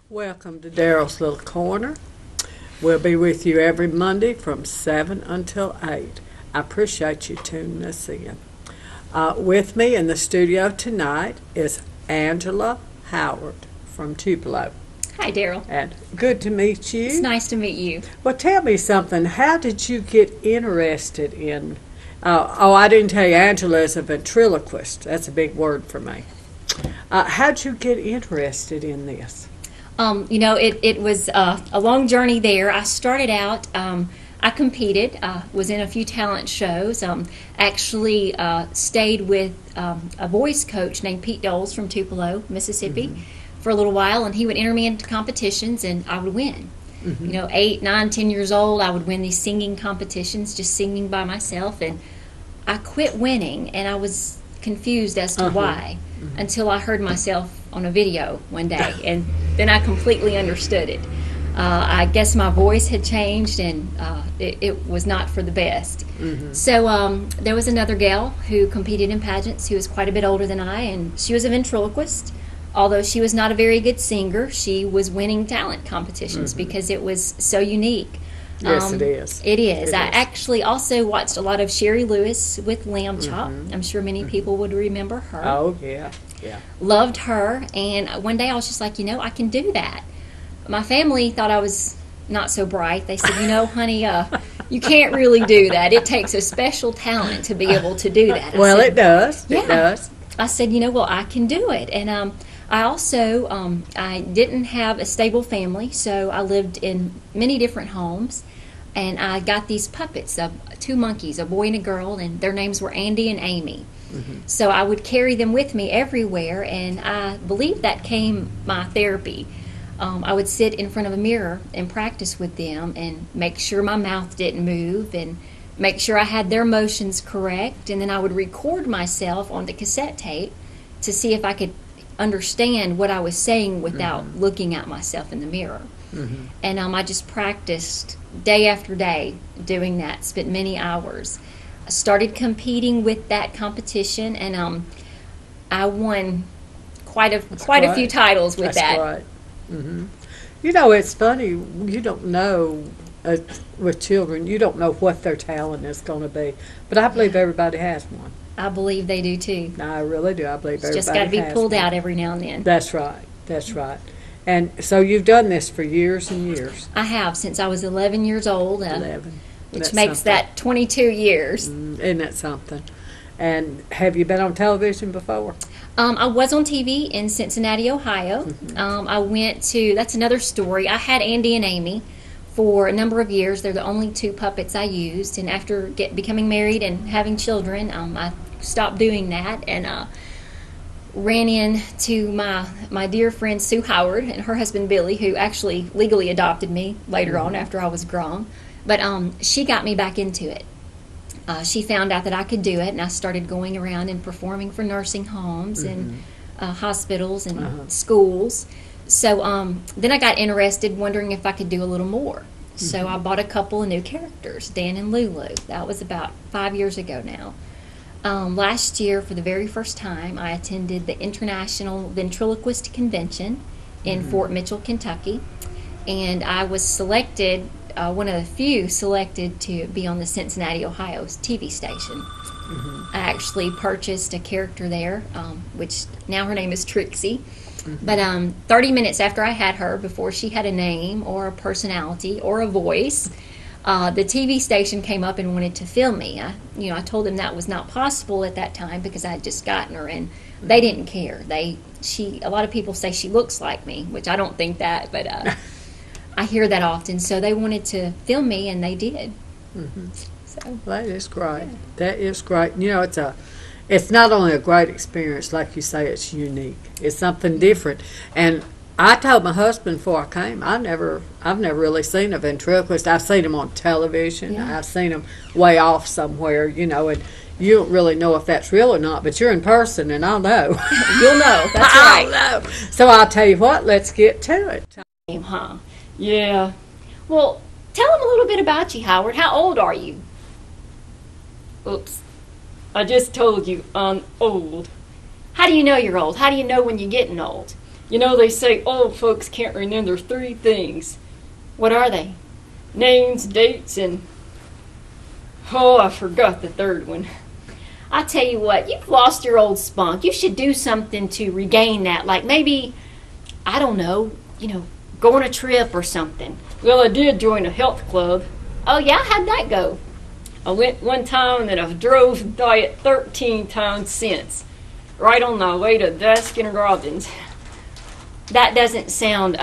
Welcome to Daryl's Little Corner. We'll be with you every Monday from 7 until 8. I appreciate you tuning us in. With me in the studio tonight is Angela Howard from Tupelo. Hi, Daryl. And good to meet you. It's nice to meet you. Well, tell me something. How did you get interested in... I didn't tell you Angela is a ventriloquist. That's a big word for me. How'd you get interested in this? It was a long journey there. I started out, I competed, was in a few talent shows, actually stayed with a voice coach named Pete Doles from Tupelo, Mississippi, for a little while, and he would enter me into competitions, and I would win. 8, 9, 10 years old, I would win these singing competitions, just singing by myself, and I quit winning, and I was confused as to why, until I heard myself on a video one day, and then I completely understood it. I guess my voice had changed, and it was not for the best. So there was another gal who competed in pageants who was quite a bit older than I, and she was a ventriloquist. Although she was not a very good singer, she was winning talent competitions because it was so unique. Yes, it is. It is. I actually also watched a lot of Sherry Lewis with Lamb Chop. I'm sure many people would remember her. Oh, yeah. Loved her, and one day I was just like, I can do that. My family thought I was not so bright. They said, honey, you can't really do that. It takes a special talent to be able to do that. Well, it does. It does. I said, well, I can do it. And I also, I didn't have a stable family, so I lived in many different homes, and I got these puppets, 2 monkeys, a boy and a girl, and their names were Andy and Amy. So I would carry them with me everywhere, and I believe that came my therapy. I would sit in front of a mirror and practice with them and make sure my mouth didn't move and make sure I had their motions correct, and then I would record myself on the cassette tape to see if I could understand what I was saying without looking at myself in the mirror. And I just practiced day after day doing that, spent many hours. I started competing with that competition, and I won quite a few titles with that. That's right. It's funny, you don't know, with children, you don't know what their talent is going to be. But I believe everybody has one. I believe they do too. I really do. I believe everybody has one. It's just got to be pulled out every now and then. That's right. That's right. And so you've done this for years and years. I have, since I was 11 years old. 11. Which That's makes something. that 22 years. Isn't that something? And have you been on television before? I was on TV in Cincinnati, Ohio. I went to, that's another story. I had Andy and Amy for a number of years. They're the only 2 puppets I used. And after becoming married and having children, I stopped doing that and ran into my dear friend Sue Howard and her husband Billy, who actually legally adopted me later on after I was grown. But she got me back into it. She found out that I could do it, and I started going around and performing for nursing homes and hospitals and schools. So then I got interested, wondering if I could do a little more. So I bought a couple of new characters, Dan and Lulu. That was about 5 years ago now. Last year, for the very first time, I attended the International Ventriloquist Convention in Fort Mitchell, Kentucky, and I was selected, one of the few selected to be on the Cincinnati, Ohio's TV station. I actually purchased a character there, which now her name is Trixie. But 30 minutes after I had her, before she had a name or a personality or a voice, the TV station came up and wanted to film me. I told them that was not possible at that time because I had just gotten her, and they didn't care. A lot of people say she looks like me, which I don't think that, but I hear that often. So they wanted to film me, and they did. So that is great. Yeah. That is great. It's not only a great experience, like you say, it's unique. It's something different. And I told my husband before I came, I've never really seen a ventriloquist. I've seen them on television. Yeah. I've seen them way off somewhere, and you don't really know if that's real or not, but you're in person, and I'll know. You'll know. That's right. I'll know. So I'll tell you what, let's get to it. Huh? Yeah. Well, tell them a little bit about you, Howard. How old are you? Oops. I just told you I'm old. How do you know you're old? How do you know when you're getting old? You know, they say old folks can't remember 3 things. What are they? Names, dates, and... oh, I forgot the 3rd one. I tell you what, you've lost your old spunk. You should do something to regain that. Like maybe, I don't know, go on a trip or something. Well, I did join a health club. Oh yeah? How'd that go? I went one time and I've drove by it 13 times since. Right on my way to Baskin Robbins. That doesn't sound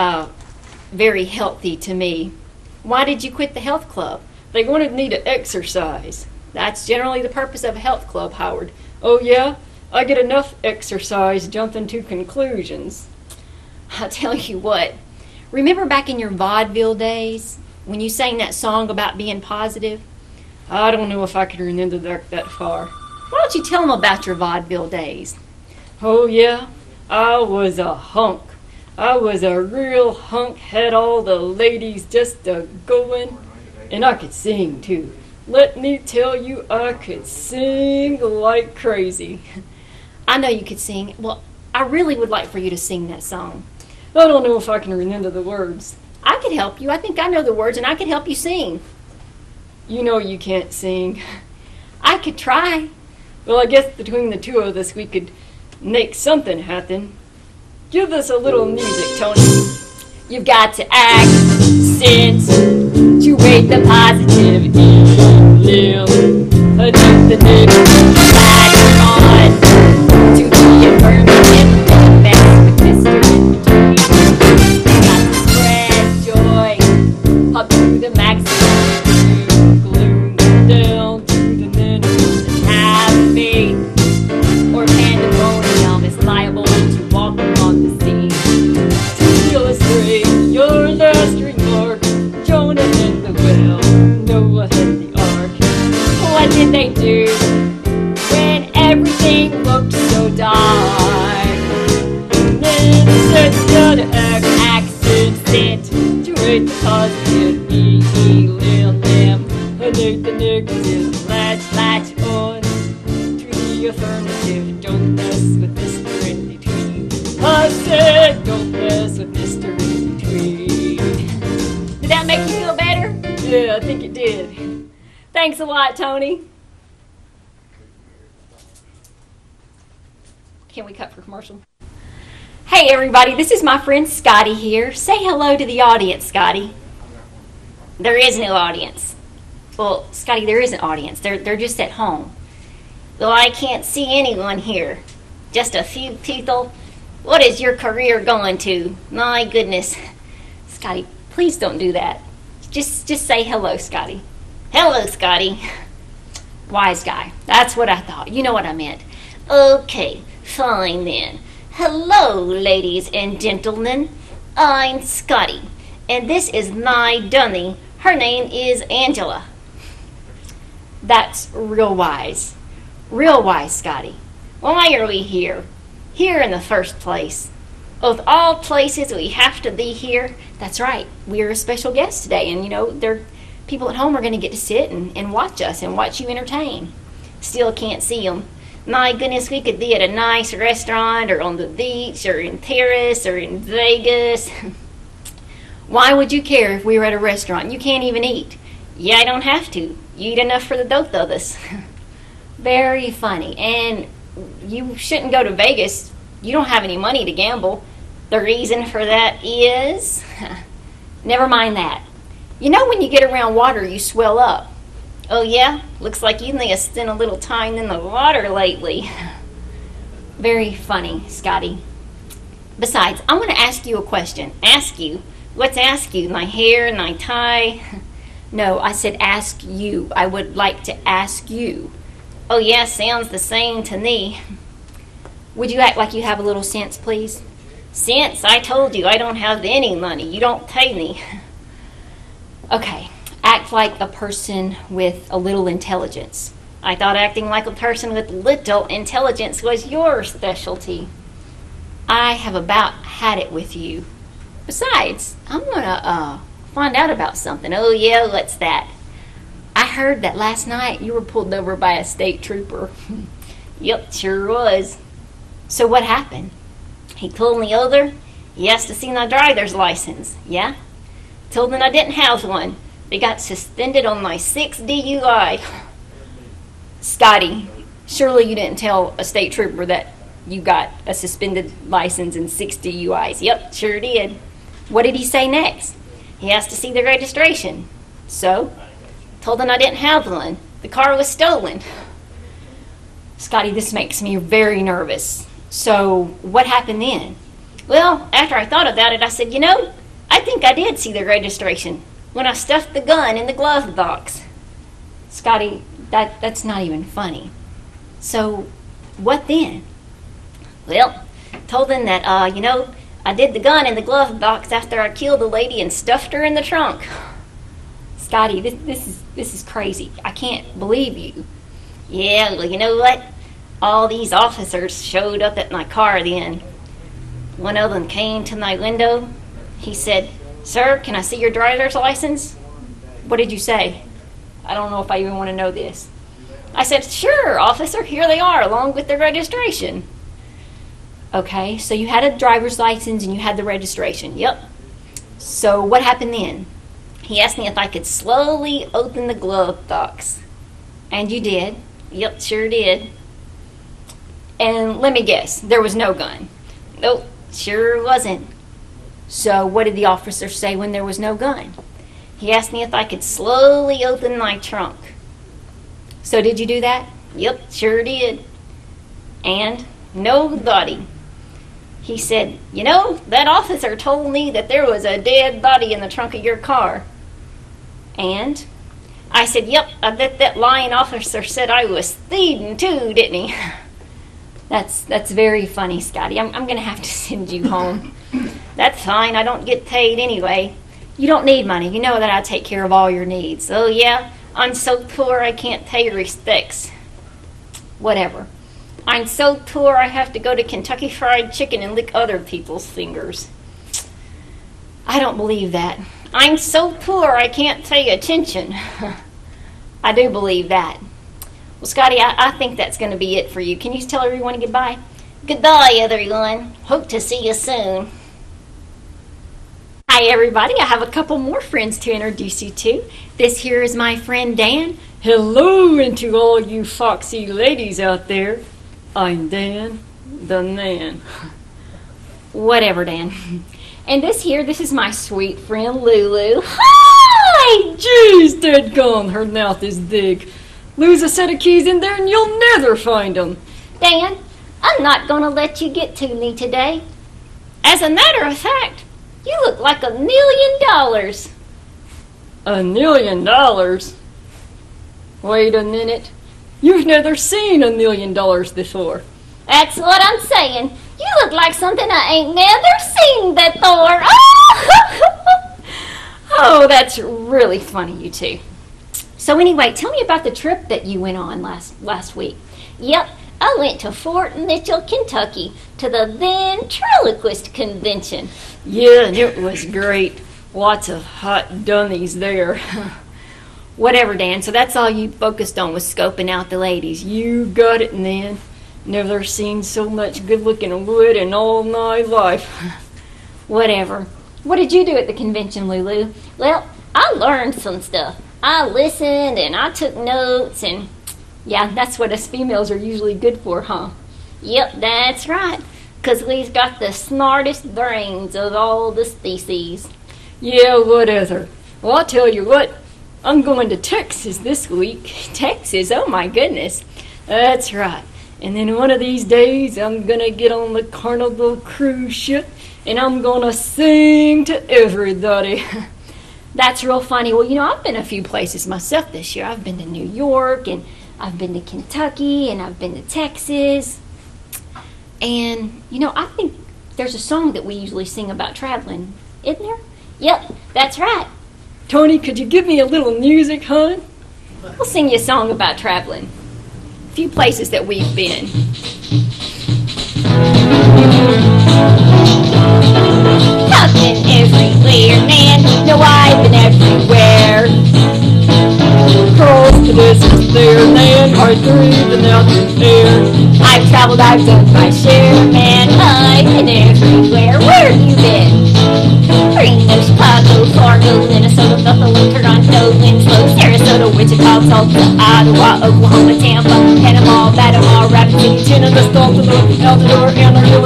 very healthy to me. Why did you quit the health club? They wanted me to exercise. That's generally the purpose of a health club, Howard. Oh yeah? I get enough exercise jumping to conclusions. I'll tell you what. Remember back in your vaudeville days when you sang that song about being positive? I don't know if I can remember that far. Why don't you tell them about your vaudeville days? Oh yeah? I was a hunk. I was a real hunk, had all the ladies just a-going. And I could sing too. Let me tell you, I could sing like crazy. I know you could sing. Well, I really would like for you to sing that song. I don't know if I can remember the words. I could help you. I think I know the words and I could help you sing. You know you can't sing. I could try. Well, I guess between the 2 of us we could make something happen. Give us a little music, Tony. You've got to act since to rate the positive Live aneath the negative. ladder on to the affirmative and mess with Mr. In-Between. Got to spread joy up to the maximum. Gloom down to the negative. And have faith or pandemonium is liable to walk upon the scene. To illustrate your last remark, Jonah and the whale, Noah and the ark. What did they do when everything looked so dark? Then he said you gotta act Accent to rate the positive, heal them, aneath the negative. latch on. To the affirmative, don't mess with Mr. In Between. I said, don't mess with Mr. In Between. Did that make you feel better? Yeah, I think it did. Thanks a lot, Tony. Can we cut for commercial? Hey everybody, this is my friend Scotty here. Say hello to the audience, Scotty. There is no audience. Well, Scotty, there is an audience. They're just at home. Well, I can't see anyone here. Just a few people. What is your career going to? My goodness. Scotty, please don't do that. Just say hello, Scotty. Hello, Scotty. Wise guy. That's what I thought. You know what I meant. Okay, fine then. Hello, ladies and gentlemen. I'm Scotty, and this is my dummy. Her name is Angela. That's real wise. Real wise, Scotty. Why are we here? Here in the first place. Of all places we have to be here. That's right. We're a special guest today, and people at home are going to get to sit and watch us and watch you entertain. Still can't see them. My goodness, we could be at a nice restaurant or on the beach or in Paris or in Vegas. Why would you care if we were at a restaurant? You can't even eat. Yeah, I don't have to. You eat enough for the both of us. Very funny. And you shouldn't go to Vegas. You don't have any money to gamble. The reason for that is... Never mind that. You know when you get around water, you swell up. Oh yeah? Looks like you may have spent a little time in the water lately. Very funny, Scotty. Besides, I'm going to ask you a question. Ask you? What's ask you? My hair, my tie? No, I said ask you. I would like to ask you. Oh yeah, sounds the same to me. Would you act like you have a little sense, please? Sense? I told you I don't have any money. You don't pay me. Okay. Act like a person with a little intelligence. I thought acting like a person with little intelligence was your specialty. I have about had it with you. Besides, I'm gonna find out about something. Oh yeah, what's that? I heard that last night you were pulled over by a state trooper. Yep, sure was. So what happened? He pulled me over, He asked to see my driver's license. Yeah? Told them I didn't have one. They got suspended on my 6th DUI. Scotty, surely you didn't tell a state trooper that you got a suspended license and 6 DUIs. Yep, sure did. What did he say next? He asked to see the registration. So? Told them I didn't have one. The car was stolen. Scotty, this makes me very nervous. So, what happened then? Well, after I thought about it, I said, I think I did see the registration when I stuffed the gun in the glove box. Scotty, that's not even funny. So, what then? Well, told them that, I did the gun in the glove box after I killed the lady and stuffed her in the trunk. Scotty, this is crazy. I can't believe you. Yeah, well, you know what? All these officers showed up at my car then. One of them came to my window. He said, "Sir, can I see your driver's license?" What did you say? I don't know if I even want to know this. I said, "Sure, officer, here they are, along with the registration." Okay, so you had a driver's license and you had the registration. Yep. So what happened then? He asked me if I could slowly open the glove box. And you did? Yep, sure did. And let me guess, there was no gun. Nope, sure wasn't. So what did the officer say when there was no gun? He asked me if I could slowly open my trunk. So did you do that? Yep, sure did. And? Nobody. He said, that officer told me that there was a dead body in the trunk of your car. And? I said, yep, I bet that lying officer said I was thieving too, didn't he? That's very funny, Scotty. I'm going to have to send you home. That's fine. I don't get paid anyway. You don't need money. You know that I take care of all your needs. Oh, yeah? I'm so poor I can't pay respects. Whatever. I'm so poor I have to go to Kentucky Fried Chicken and lick other people's fingers. I don't believe that. I'm so poor I can't pay attention. I do believe that. Well, Scotty, I think that's going to be it for you. Can you tell everyone goodbye? Goodbye, everyone. Hope to see you soon. Hi, everybody. I have a couple more friends to introduce you to. This here is my friend Dan. Hello, and to all you foxy ladies out there. I'm Dan, the man. Whatever, Dan. And this is my sweet friend Lulu. Hi! Jeez, deadgone, her mouth is big. Lose a set of keys in there and you'll never find 'em. Dan, I'm not going to let you get to me today. As a matter of fact, you look like $1 million. $1 million? Wait a minute. You've never seen $1 million before. That's what I'm saying. You look like something I ain't never seen before. Oh, that's really funny, you two. So anyway, tell me about the trip that you went on last week. Yep, I went to Fort Mitchell, Kentucky, to the Ventriloquist convention. Yeah, and it was great. Lots of hot dummies there. Whatever, Dan. So that's all you focused on was scoping out the ladies. You got it, man. Never seen so much good-looking wood in all my life. Whatever. What did you do at the convention, Lulu? Well, I learned some stuff. I listened and I took notes and... Yeah, that's what us females are usually good for, huh? Yep, that's right. 'Cause we've got the smartest brains of all the species. Yeah, whatever. Well, I'll tell you what. I'm going to Texas this week. Texas? Oh, my goodness. That's right. And then one of these days, I'm going to get on the Carnival cruise ship, and I'm going to sing to everybody. That's real funny. Well, I've been a few places myself this year. I've been to New York, and I've been to Kentucky, and I've been to Texas. And, I think there's a song that we usually sing about traveling, isn't there? Yep, that's right. Tony, could you give me a little music, hon? We'll sing you a song about traveling. A few places that we've been. I've been everywhere, man. No, I've been everywhere. Across the distance there, man, right through the mountain air. I've traveled, I've done my share, man. I've been everywhere. Where have you been? Reno, Chicago, Fargo, Minnesota, Buffalo, Toronto, Winslow, Sarasota, Wichita, Tulsa, Ottawa, Oklahoma, Tampa, Panama, Panama, Rapid City, Tennessee, Dalton, Elsinore, Amarillo,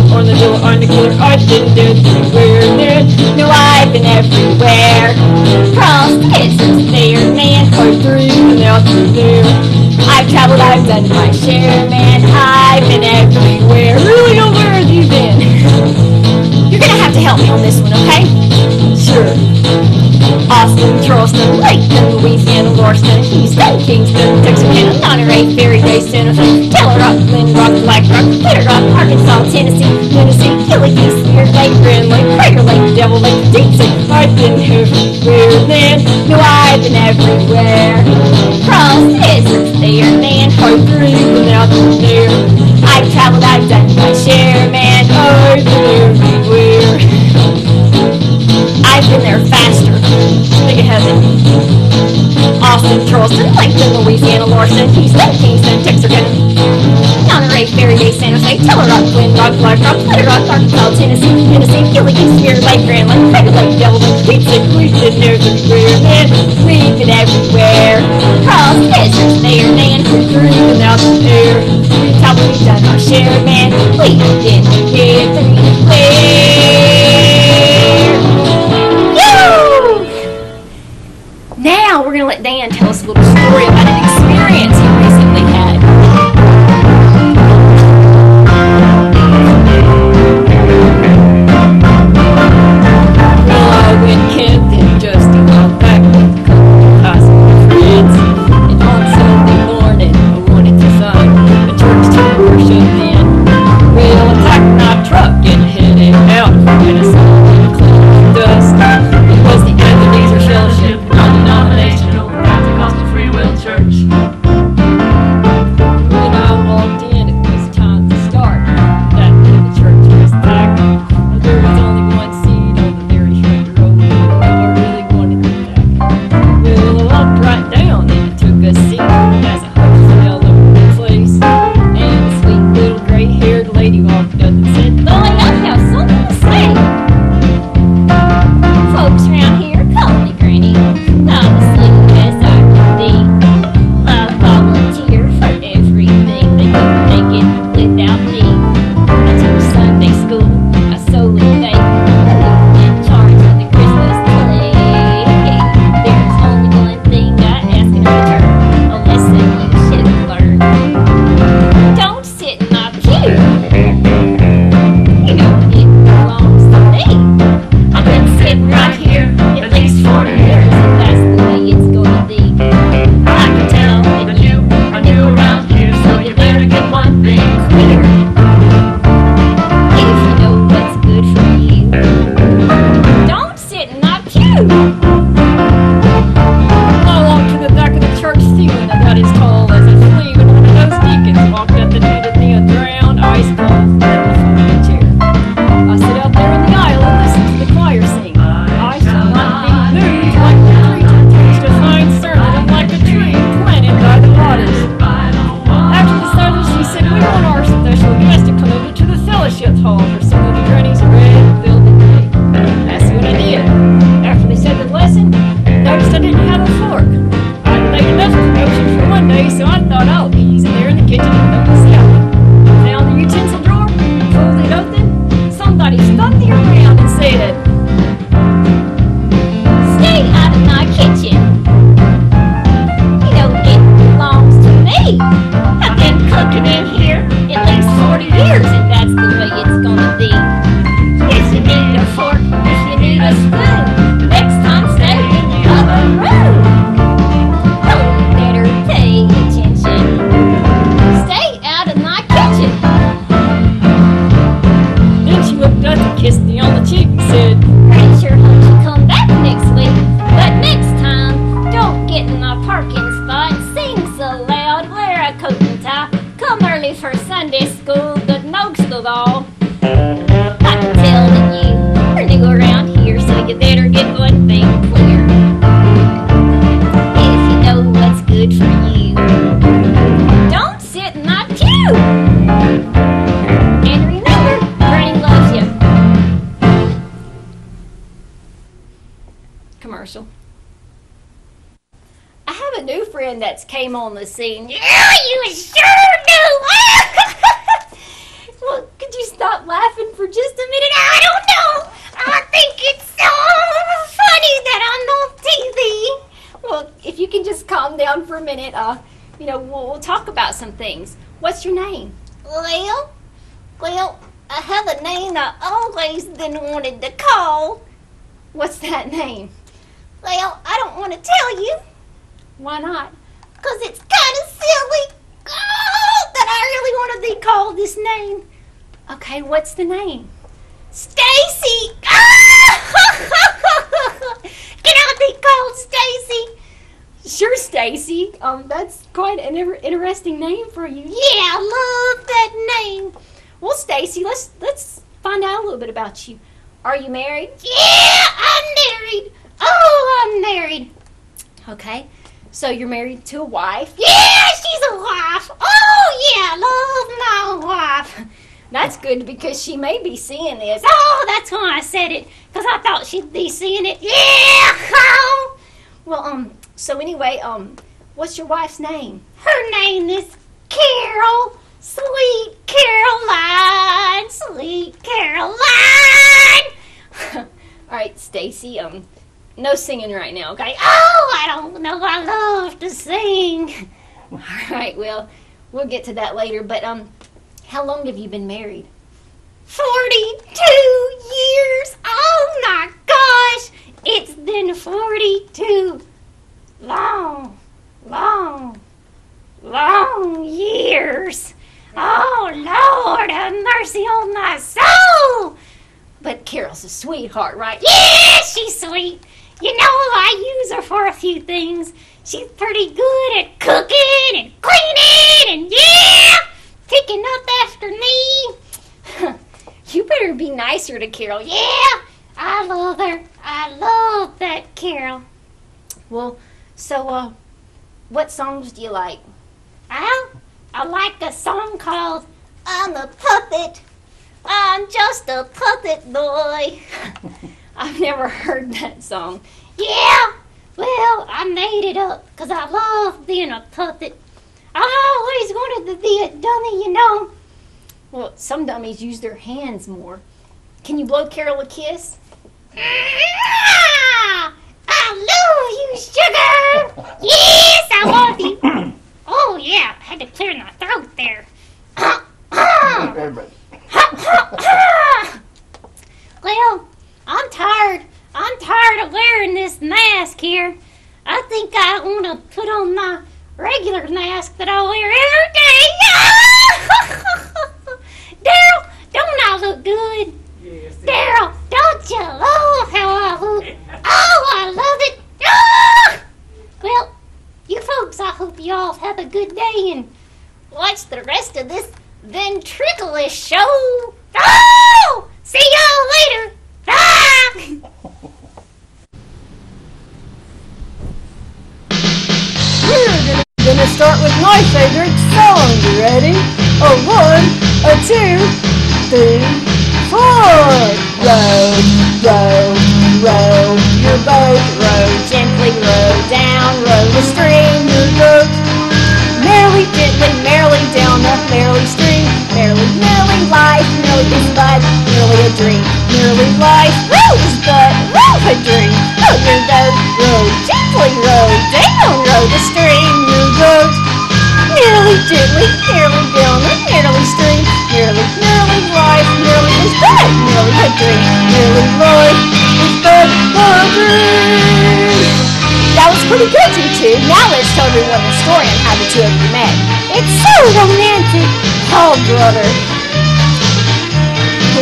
Armadillo, Armadillo, I've been everywhere. No, I've been everywhere. Cross the distance there, man. I dreamed and out through there. I've traveled, I've done my share, man. I've been everywhere. Really, oh, where have you been? You're gonna have to help me on this one, okay? Sure. Austin, Charleston, Lakeland, Louisiana, Lawrence, Houston, Kingston, Texarkana, Monterey, Ferry Bay, Santa Fe, Taylor Rock, Glen Rock, Black Rock, Little Rock, Arkansas, Tennessee, Gilligan, Spear Lake, Grand Lake, Crater Lake, Devil Lake, Deep Sea. I've been everywhere, man. No, I've been everywhere. Cross the deserts there, man. I dreamed and out through there. I've traveled, I've done my share, man. I've been everywhere. I've been there faster. Think it hasn't. Austin, Charleston, Lakeland, Louisiana, Lawrence, Houston, Kingston, Texarkana, Monterey, Ferry Bay, Santa Fe, Taylor Rock, Glen Rock, Black Rock, Little Rock, Arkansas, Tennessee, Gilligan, Spear Lake, Grand Lake, Crater Lake, Devil Lake, Deep Sea. We've been everywhere, man. We've been everywhere. Cross the deserts there, man. I dreamed and out through there. We've traveled, we've done our share, man. We've been everywhere. Woo! Now we're gonna let Dan tell us a little story about an experience he recently had. Well, I went camping just a while back with a couple of classmates friends. And on Sunday morning, I wanted to find a church to worship in. Well, I packed my truck and headed out when I saw the cloud of dust. It was the Ebenezer Fellowship, non-denominational Pentecostal Free Will Church. When I walked in, it was time to start. That day the church was packed. There was only one seat on the very front row. I really wanted it back. Well, I walked right down and took a seat as I hustled all over the place. And a sweet little gray-haired lady walked up and said, Lord, I have something to say. Folks around here call me Granny. Not as sweet as I can be. I volunteer for everything they couldn't make it without me. I teach Sunday school. I sew and bake. I live in charge of the Christmas play. There's only one thing I ask in return. A lesson you should learn. Don't sit in my pew. You know it belongs to me. I've been sitting right here at least 40 years, and that's the way it's gonna be. I can tell that you are new around here, so you better get one thing clear. If you know what's good for you, don't sit in my pew. I walked to the back of the church ceiling about as tall as a flea when one of those deacons walked up and handed me a drowned ice cold folding chair. I sit out there in the aisle and listen to the choir sing. I shall not be moved like the preacher preached a fine sermon and like a tree planted by the waters. After the service, she said, we want our special guest to come over to the fellowship hall for some of the granny's red-filled cake. That's what I did. After they said the lesson, noticed I didn't have a fork. I'd made enough commotion for one day, so I thought I'll be easy there in the kitchen and make a salad. Found the utensil drawer, pulled it open. Somebody spun me around and said, Stay out of my kitchen. You know it belongs to me. I've been cooking in here at least 40 years, and that's the way it's gonna be. If you need a fork, if you need a spoon, next time stay in the other room. Oh, you better pay attention. Stay out of my kitchen. Then she looked up and kissed me on the cheek and said, Pretty sure hope you come back next week. But next time, don't get in my parking spot. Sing so loud, wear a coat and tie. Come early for Sunday school, but no school all. I can tell that you are new around here, so you better get one thing clear. If you know what's good for you, don't sit in my pew. And remember, woman that's came on the scene. Yeah, you sure do. Well, could you stop laughing for just a minute? I don't know. I think it's so funny that I'm on TV. Well, if you can just calm down for a minute, we'll talk about some things. What's your name? Well, I have a name I always been wanted to call. What's that name? Well, I don't want to tell you. Why not? Because it's kind of silly. Oh, that I really want to be called this name. Okay, what's the name? Stacy. Can I be called Stacy? Sure, Stacy. That's quite an interesting name for you. Yeah, I love that name. Well, Stacy, let's find out a little bit about you. Are you married? Yeah, I'm married. Oh, I'm married. Okay, so you're married to a wife? Yeah, she's a wife. Oh, yeah, I love my wife. That's good because she may be seeing this. Oh, that's why I said it, because I thought she'd be seeing it. Yeah. Well, so anyway, what's your wife's name? Her name is Carol. Sweet Caroline. Sweet Caroline. All right, Stacy, no singing right now, okay? Oh, I don't know. I love to sing. All right, well, we'll get to that later, but, how long have you been married? 42 years. Oh, my gosh. It's been 42 long years. Oh, Lord, have mercy on my soul. But Carol's a sweetheart, right? Yeah, she's sweet. You know, I use her for a few things. She's pretty good at cooking and cleaning and, yeah, picking up after me. You better be nicer to Carol. Yeah, I love her. I love that Carol. Well, so, what songs do you like? I like a song called I'm a Puppet. I'm just a puppet boy. I've never heard that song. Yeah, well, I made it up because I love being a puppet. I always wanted to be a dummy, you know. Well, some dummies use their hands more. Can you blow Carol a kiss? I love you, sugar. Yes, I love you. Oh, yeah, I had to clear my throat there. Well, I'm tired. I'm tired of wearing this mask here. I think I want to put on my regular mask that I wear every day. Daryl, don't I look good? Yes. Daryl, don't you love how I look? Oh, I love it. Ah! Well, you folks, I hope you all have a good day and watch the rest of this Ventriloquist show. Oh! See y'all later. Bye! We're gonna start with my favorite song. You ready? A 1, a 2, 3, 4. Row, row, row your boat. Row gently, row down, row the stream. Your boat merrily, gently, merrily down the merrily stream. Merrily, merrily life, merrily is but merrily a dream. Merrily life, row is but row a dream. Row your boat, row gently, row down, row the stream. Your boat merrily, gently, merrily down the merrily stream. Merrily, merrily life, merrily is but merrily a dream. Merrily life is but a dream. That was pretty good, you two. Now let's tell everyone the story on how the two of you met. It's so romantic. Oh, brother.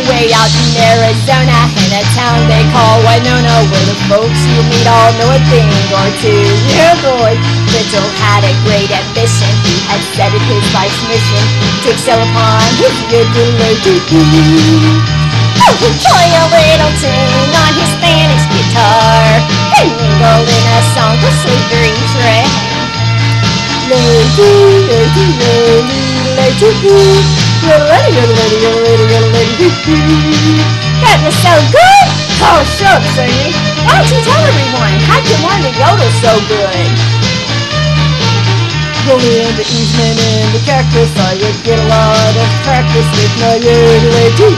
Way out in Arizona, in a town they call Winona, where the folks you meet all know a thing or two. Your boy, Little, had a great ambition. He had set it his life's mission to excel upon his good little oh, play a little tune on his Spanish guitar and mingle in a song for sweet dreams ring. That was so good! Oh, shucks, Amy. Why don't you tell everyone? How'd you learn to yodel so good? Rolling in the evening in the cactus, I would get a lot of practice with my yodelay-doo.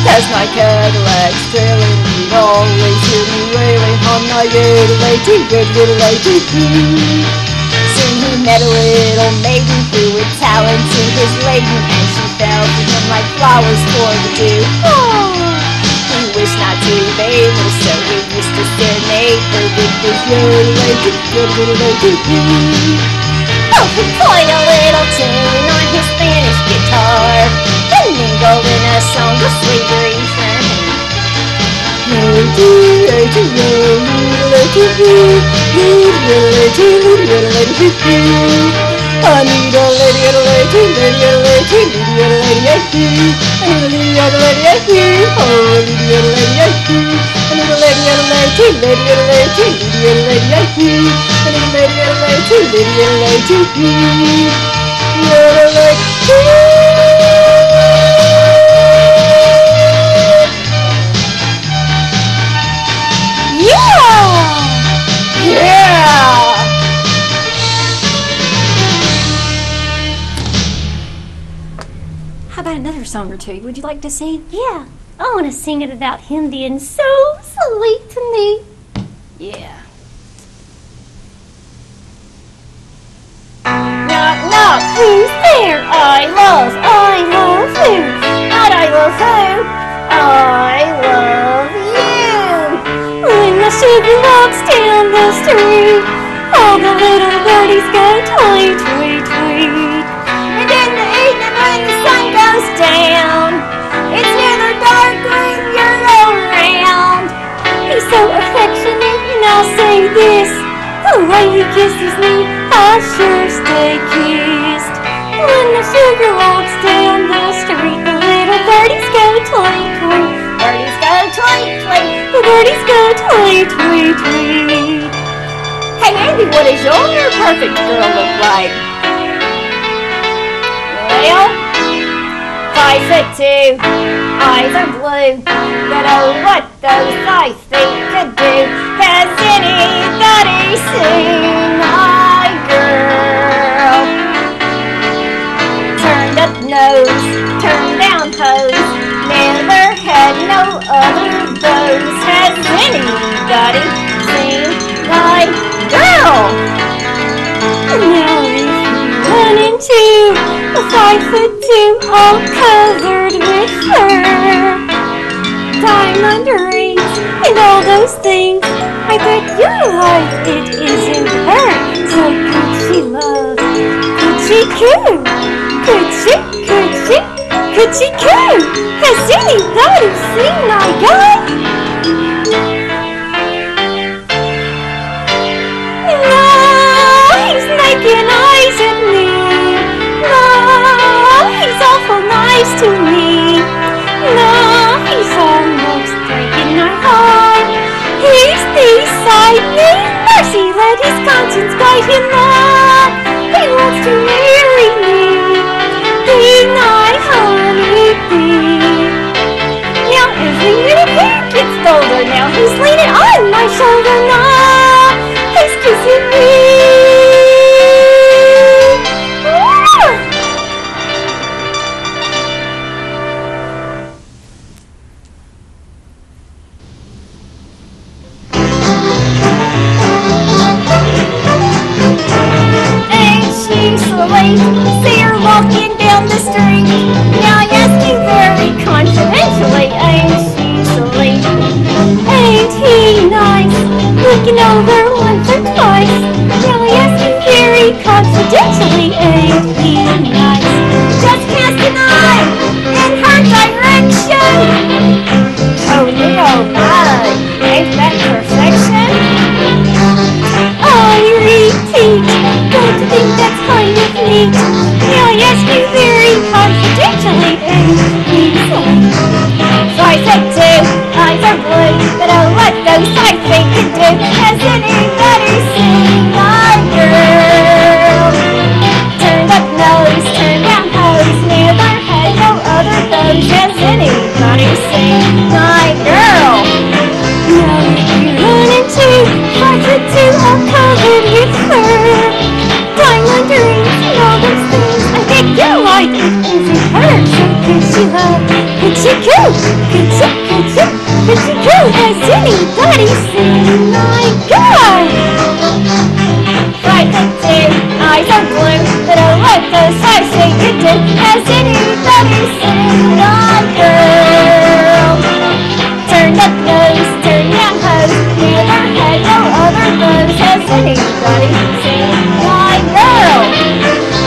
As my Cadillac's trailing, you'd always hear me wailing on my yodelay-doo. Soon he met a little maiden who with talent in his laden, and she fell to him like flowers for the dew. Oh, he wished not to bathe her, so he used to serenade her with his yodelay-doo. Oh, he played a little tune on his Spanish guitar, and mingled in a song of sweet refrain. I need a lady, a lady, lady, a lady, lady, a lady, I see. I need a lady, a lady, I see. Oh, lady, a lady, I see. I need a lady, a lady, lady, a lady, lady, a lady, I see. I need a lady, a lady, lady, a lady, you're a lady. How about another song or two? Would you like to sing? Yeah, I want to sing it about him being so sweet to me. Yeah. Knock, knock, who's there? I love who? Not I love who? I love you. When the sugar walks down the street, all the little birdies go tweet, tweet, tweet. And in the evening when the sun goes down, it's never dark when you're around. He's so affectionate, and I'll say this: the way he kisses me, I sure stay kissed. When the sugar walks down the street, the little birdies go tweet, tweet. Birdies go tweet, tweet. The birdies go tweet, tweet, tweet. Hey Andy, what does your perfect girl look like? Well, 5'2", eyes are blue, but oh, what those eyes they could do. Has anybody seen my girl? Turned up nose, turned down pose, never had no other those. Has anybody seen my girl? Now if you run into a 5'2", all covered with fur, diamond rings and all those things, I bet you're like it isn't her. So could she love? Could she coo? Could she? Could she? Could she coo? Has anybody seen my guy? No, he's making eyes at me. No, he's awful nice to me. No, he's almost breaking my heart. He's beside me. Mercy, let his conscience guide him up. He wants to marry me. Be my honeybee. Now every little pig gets older. Now he's leaning on my shoulder. Now he's kissing me. See her walking down the street. Now I ask you very confidentially, ain't she sweet? Ain't he nice? Looking over once or twice. Now I ask you very confidentially, ain't he nice? Just cast an eye in her direction. Oh my, ain't that perfection? I repeat, don't you think that's kind of neat? Now I ask you very confidentially, ain't he sweet? 5'2", eyes are blue, but oh, what those eyes think can do. Has anybody seen my girl? Turned up nose, coochie love, coochie coo, coochie coochie, coochie coo. Has anybody seen my God? Right foot two, eyes are blue, little like those eyes say you do. Has anybody seen my girl? Turn up nose, turn down hose, neither had no other clothes. Has anybody seen my girl?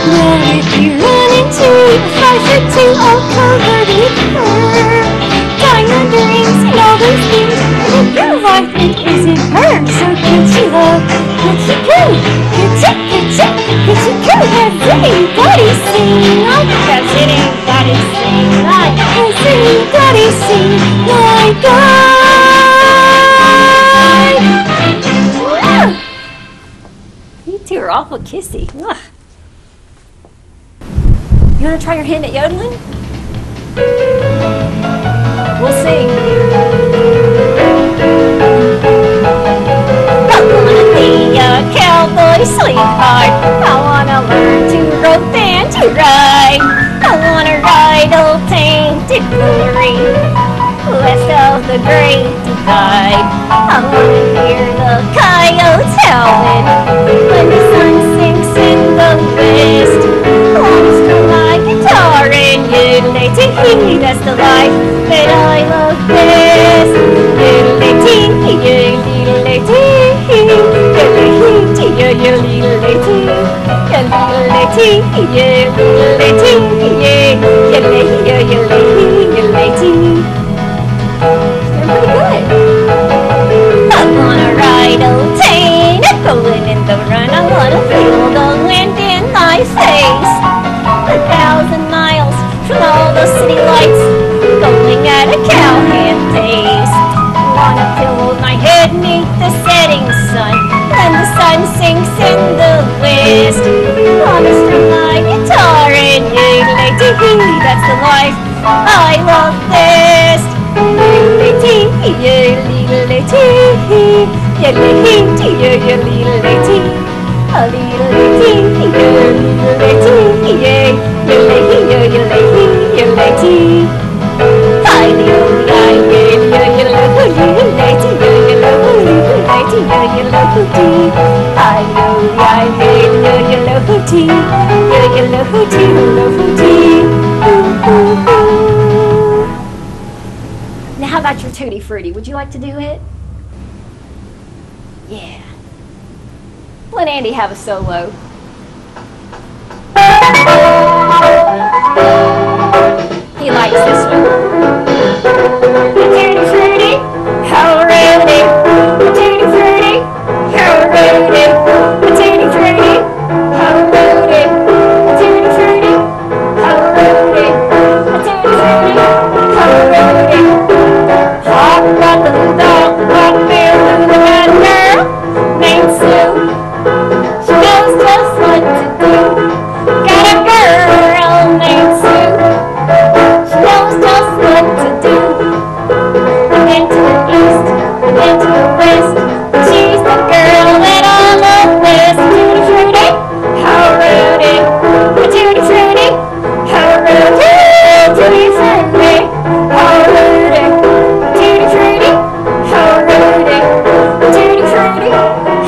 Well, if you run into a 5'2" all covered with fur, diamond rings and all those things, and your wife it isn't her. So coochie love, coochie coo, coochie coochie, coochie coo. Has anybody seen my? Has anybody seen my? Has anybody seen my guy? You two are awful kissy. Ugh. You want to try your hand at yodeling? We'll see. I wanna be a cowboy sweetheart. I wanna learn to rope and to ride. I wanna ride old tainted glory west of the Great Divide. I wanna hear the coyotes howling when the sun sinks in the west. I wanna strum my guitar and yodelay-tee, that's the life that I love best. Yodelay-tee, yodelay-tee, yodelay-tee, yodelay-tee, yodelay-tee, yodelay-tee, yodelay-tee, yodelay-tee. You're pretty good. I wanna ride old Tane, going in the run. I wanna feel the wind in my face. 1,000 miles from all the city lights, going at a cowhand pace. Wanna fill my head neath the setting sun, when the sun sinks in the west. Wanna strum my guitar and yodelay-tee, that's the life I love best. Yodelay-tee, yodelay-tee, yodelay-tee, yodelay-tee, yodelay-tee, yodelay-tee, yodelay-tee. Now, how about your Tutti Frutti? Would you like to do it? Yeah. Let Andy have a solo. He likes this one. Tutti Frutti, how rowdy. Tutti Frutti, how rowdy. Tutti Frutti, how rowdy. Tutti Frutti, how rowdy. Tutti Frutti, how rowdy. Hop, rock, the dog, rock, bear, the bad girl named Sue. She knows just what to do. Got a girl named Sue. She knows just what to do. Then to the east, then to the west. She's the girl that I love best. Tutti Frutti, how rowdy. Tutti Frutti, how rowdy. Tutti Frutti, how rowdy. Tutti Frutti, how rowdy. Tutti Frutti,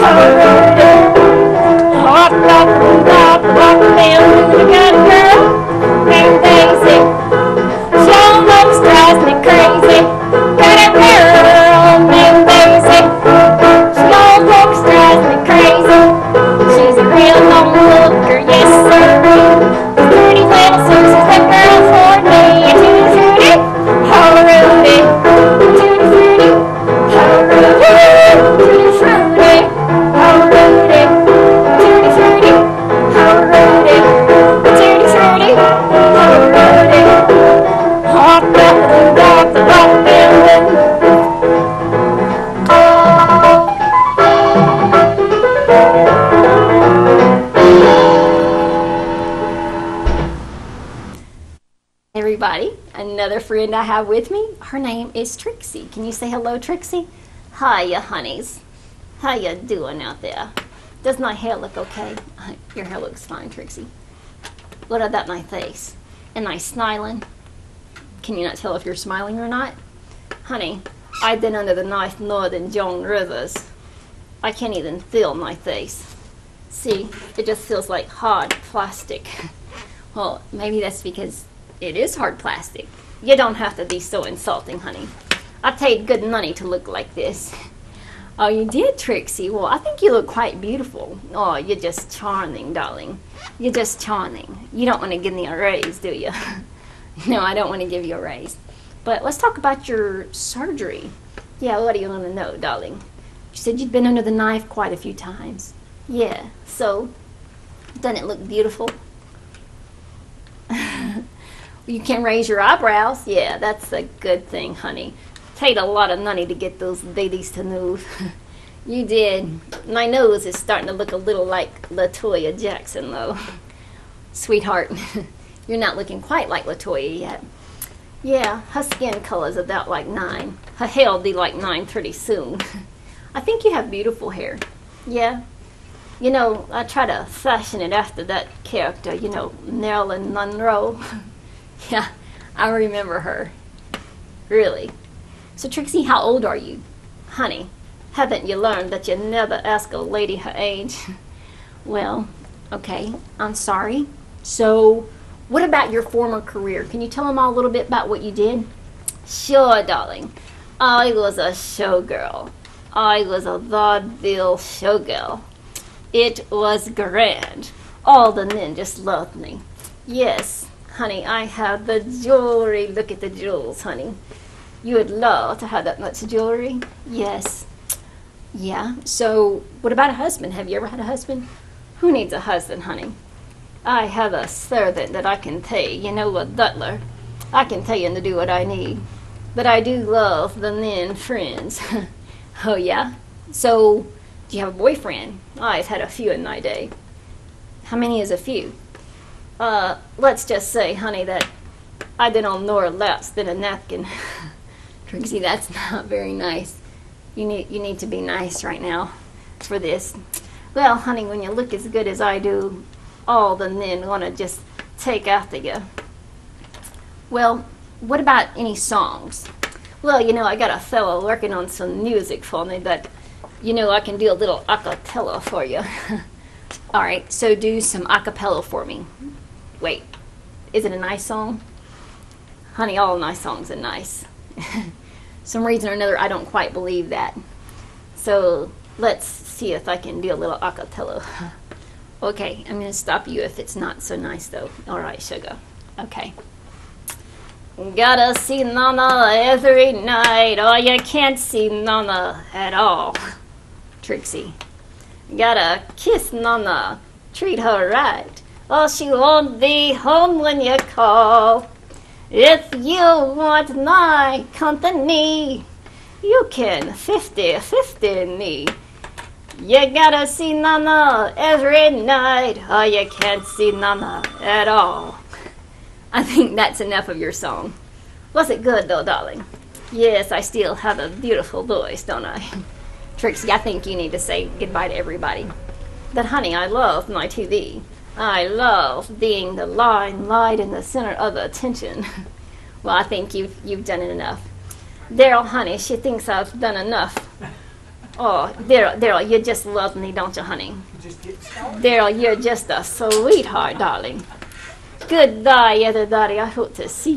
how rowdy. Hop, rock, rock, rock, down to the good girl named Daisy. She almost drives me crazy. Got a girl named Daisy. She almost drives me crazy. She's a real home looker, yes sir. Pretty little Susie's the girl for me. Tutti Frutti, how rowdy. Tutti Frutti, how rowdy. Tutti Frutti, how rowdy. Tutti Frutti, how rowdy. Tutti Frutti, how rowdy. Hop, rock, rock, rock, Everybody, another friend I have with me, her name is Trixie. Can you say hello, Trixie? Hiya, honeys. How you doing out there? Does my hair look okay? Your hair looks fine, Trixie. What about my face? Am I smiling? Can you not tell if you're smiling or not? Honey, I've been under the knife more than Joan Rivers. I can't even feel my face. See, it just feels like hard plastic. Well, maybe that's because it is hard plastic. You don't have to be so insulting, honey. I paid good money to look like this. Oh, you did, Trixie. Well, I think you look quite beautiful. Oh, you're just charming, darling. You're just charming. You don't want to give me a raise, do you? No, I don't want to give you a raise. But let's talk about your surgery. Yeah, what do you want to know, darling? You said you'd been under the knife quite a few times. Yeah, so, doesn't it look beautiful? You can raise your eyebrows. Yeah, that's a good thing, honey. Paid a lot of money to get those ladies to move. You did. My nose is starting to look a little like LaToya Jackson, though. Sweetheart, you're not looking quite like LaToya yet. Yeah, her skin color's about like 9. Her hair'll be like 9 pretty soon. I think you have beautiful hair. Yeah. You know, I try to fashion it after that character, you know, Marilyn Monroe. Yeah, I remember her. Really? So, Trixie, how old are you? Honey, haven't you learned that you never ask a lady her age? Well, okay, I'm sorry. So, what about your former career? Can you tell them all a little bit about what you did? Sure, darling. I was a showgirl. I was a vaudeville showgirl. It was grand. All the men just loved me. Yes, honey, I have the jewelry. Look at the jewels, honey. You would love to have that much jewelry. Yes. Yeah, so what about a husband? Have you ever had a husband? Who needs a husband, honey? I have a servant that I can pay, you know, a butler. I can pay him to do what I need. But I do love the men friends. Oh, yeah? So, do you have a boyfriend? I've had a few in my day. How many is a few? Let's just say, honey, that I did on more laps than a napkin. Trixie, that's not very nice. You need to be nice right now for this. Well, honey, when you look as good as I do, all the men want to just take after you. Well, what about any songs? Well, you know, I got a fellow working on some music for me, but, you know, I can do a little a cappella for you. All right, so do some a cappella for me. Wait, is it a nice song? Honey, all nice songs are nice. Some reason or another, I don't quite believe that. So let's see if I can do a little a cappella. Okay, I'm going to stop you if it's not so nice, though. All right, sugar. Okay. Gotta see Nana every night, or you can't see Nana at all. Trixie. Gotta kiss Nana, treat her right, or she won't be home when you call. If you want my company, you can 50-50 me. You gotta see Nana every night, or you can't see Nana at all. I think that's enough of your song. Was it good, though, darling? Yes, I still have a beautiful voice, don't I? Trixie, I think you need to say goodbye to everybody. But, honey, I love my TV. I love being the limelight in the center of attention. Well, I think you've done it enough. Daryl, honey, she thinks I've done enough. Oh, Daryl, you just love me, don't you, honey? Daryl, you're just a sweetheart, darling. Goodbye, everybody. I hope to see you.